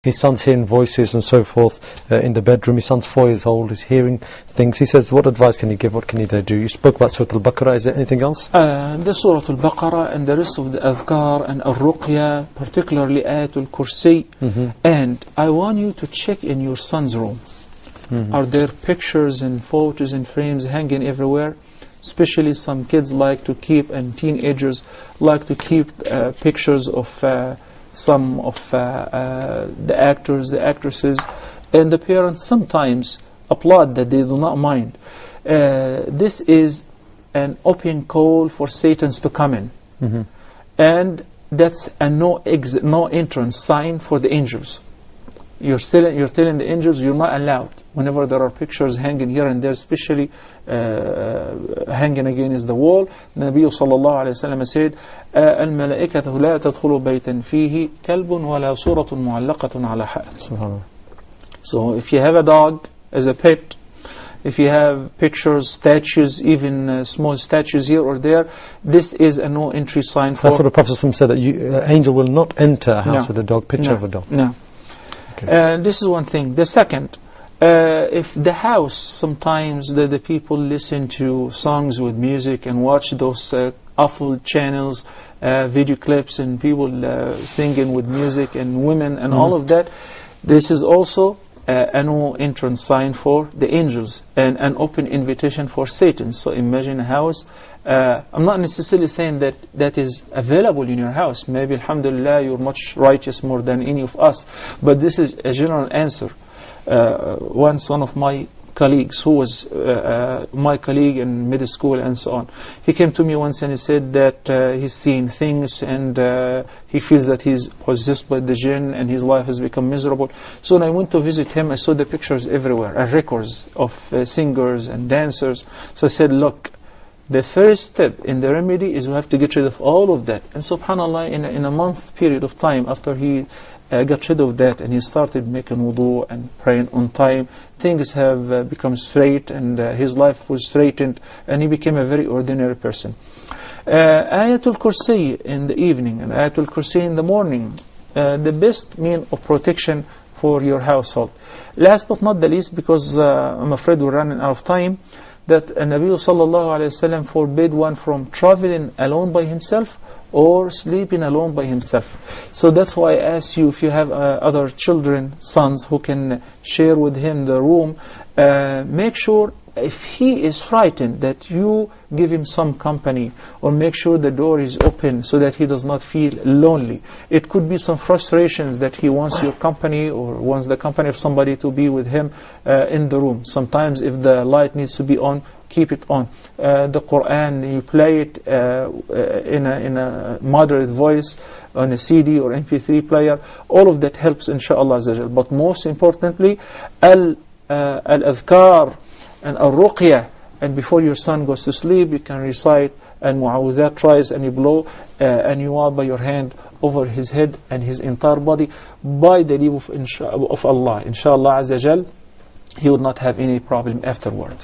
his son's hearing voices and so forth in the bedroom. His son's 4 years old, he's hearing things. He says, what advice can you give? What can they do? You spoke about Surah Al-Baqarah. Is there anything else? The Surah Al-Baqarah and the rest of the Adhkar and Al-Ruqya, particularly Ayatul Kursi. And I want you to check in your son's room. Are there pictures and photos and frames hanging everywhere? Especially some kids like to keep, and teenagers like to keep pictures of some of the actors, the actresses, and the parents sometimes applaud that they do not mind. This is an open call for Satans to come in, and that's a no entrance sign for the angels. You're telling the angels you're not allowed. Whenever there are pictures hanging here and there, especially hanging against the wall, Nabi sallallahu alayhi wa sallam said, الملائكة لا تدخل بيتا فيه كلب ولا صورة معلقة على حائط. So if you have a dog as a pet, if you have pictures, statues, even small statues here or there, this is a no entry sign for... That's what the Prophet said, that an angel will not enter a house with a dog, picture of a dog. No. This is one thing. The second, if the house, sometimes the people listen to songs with music and watch those awful channels, video clips, and people singing with music and women and all of that, this is also a no entrance sign for the angels and an open invitation for Satan. So imagine a house. I'm not necessarily saying that that is available in your house. Maybe, alhamdulillah, you're much righteous more than any of us. But this is a general answer. Once one of my colleagues, who was my colleague in middle school and so on, he came to me once and he said that he's seen things and he feels that he's possessed by the jinn and his life has become miserable. So when I went to visit him, I saw the pictures everywhere, and records of singers and dancers. So I said, look, the first step in the remedy is we have to get rid of all of that. And subhanAllah, in a month period of time, after he got rid of that and he started making wudu and praying on time, things have become straight, and his life was straightened, and he became a very ordinary person. Ayatul Kursi in the evening and Ayatul Kursi in the morning, the best mean of protection for your household. Last but not the least, because I'm afraid we're running out of time, that Nabi sallallahu alayhi wa sallam forbid one from traveling alone by himself or sleeping alone by himself. So that's why I ask you, if you have other children, sons, who can share with him the room, make sure if he is frightened that you give him some company, or make sure the door is open so that he does not feel lonely. It could be some frustrations that he wants your company or wants the company of somebody to be with him in the room. Sometimes if the light needs to be on, keep it on. The Quran, you play it in a moderate voice on a CD or MP3 player. All of that helps, inshaAllah. But most importantly, al-adhkar and al-ruqya, and before your son goes to sleep, you can recite and mu'awwidhat twice, and you blow and you wipe by your hand over his head and his entire body by the leave of Allah. Inshallah Azza Jal, he would not have any problem afterward.